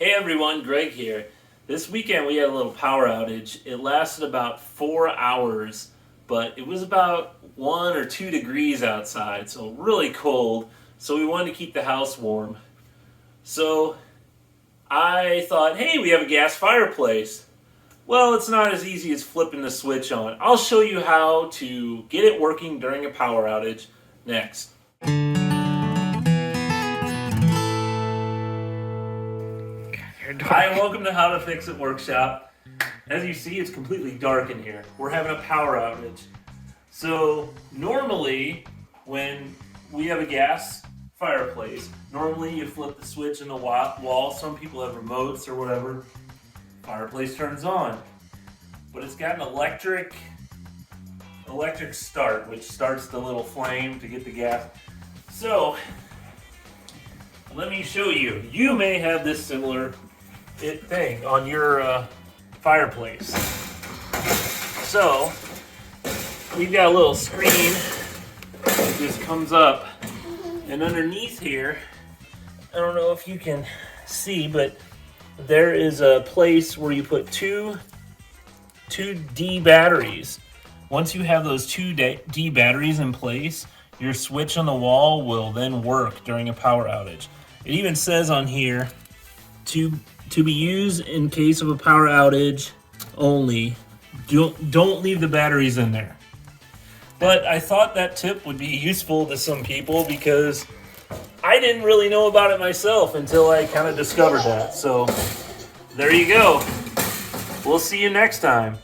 Hey everyone, Greg here. This weekend we had a little power outage. It lasted about 4 hours, but it was about 1 or 2 degrees outside, so really cold. So we wanted to keep the house warm. So I thought, hey, we have a gas fireplace. Well, it's not as easy as flipping the switch on. I'll show you how to get it working during a power outage next. Hi, and welcome to How to Fix It Workshop. As you see, it's completely dark in here. We're having a power outage. So normally, when we have a gas fireplace, normally you flip the switch in the wall. Some people have remotes or whatever. Fireplace turns on. But it's got an electric start, which starts the little flame to get the gas. So, let me show you. You may have this similar thing on your fireplace. So we've got a little screen that just comes up, and underneath here, I don't know if you can see, but there is a place where you put two D batteries. Once you have those two D batteries in place, your switch on the wall will then work during a power outage. It even says on here to be used in case of a power outage only. Don't leave the batteries in there. But I thought that tip would be useful to some people because I didn't really know about it myself until I kind of discovered that. So there you go. We'll see you next time.